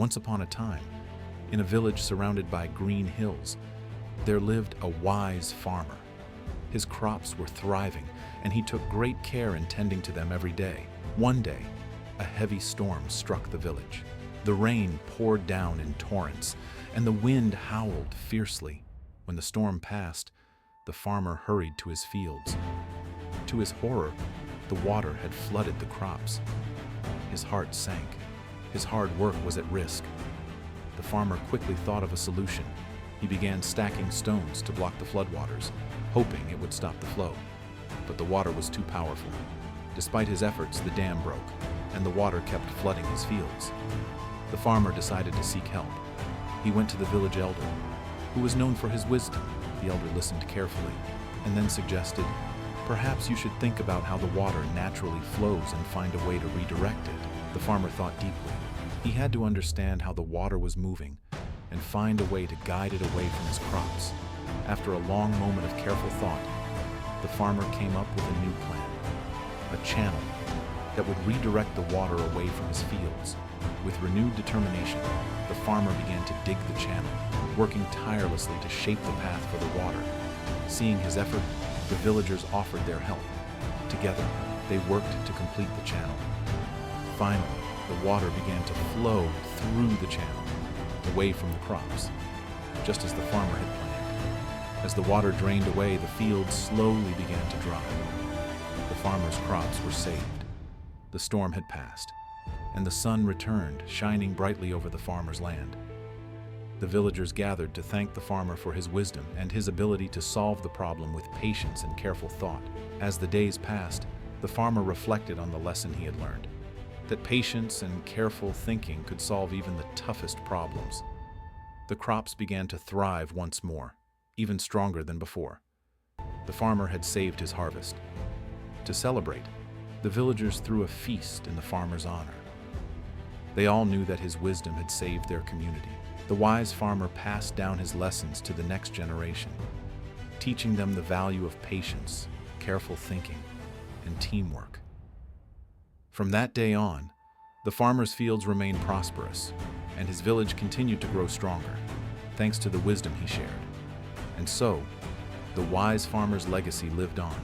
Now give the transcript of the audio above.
Once upon a time, in a village surrounded by green hills, there lived a wise farmer. His crops were thriving, and he took great care in tending to them every day. One day, a heavy storm struck the village. The rain poured down in torrents, and the wind howled fiercely. When the storm passed, the farmer hurried to his fields. To his horror, the water had flooded the crops. His heart sank. His hard work was at risk. The farmer quickly thought of a solution. He began stacking stones to block the floodwaters, hoping it would stop the flow. But the water was too powerful. Despite his efforts, the dam broke, and the water kept flooding his fields. The farmer decided to seek help. He went to the village elder, who was known for his wisdom. The elder listened carefully, and then suggested, "Perhaps you should think about how the water naturally flows and find a way to redirect it." The farmer thought deeply. He had to understand how the water was moving and find a way to guide it away from his crops. After a long moment of careful thought, the farmer came up with a new plan, a channel that would redirect the water away from his fields. With renewed determination, the farmer began to dig the channel, working tirelessly to shape the path for the water. Seeing his effort, the villagers offered their help. Together, they worked to complete the channel. Finally, the water began to flow through the channel, away from the crops, just as the farmer had planned. As the water drained away, the fields slowly began to dry. The farmer's crops were saved. The storm had passed, and the sun returned, shining brightly over the farmer's land. The villagers gathered to thank the farmer for his wisdom and his ability to solve the problem with patience and careful thought. As the days passed, the farmer reflected on the lesson he had learned, that patience and careful thinking could solve even the toughest problems. The crops began to thrive once more, even stronger than before. The farmer had saved his harvest. To celebrate, the villagers threw a feast in the farmer's honor. They all knew that his wisdom had saved their community. The wise farmer passed down his lessons to the next generation, teaching them the value of patience, careful thinking, and teamwork. From that day on, the farmer's fields remained prosperous, and his village continued to grow stronger, thanks to the wisdom he shared. And so, the wise farmer's legacy lived on,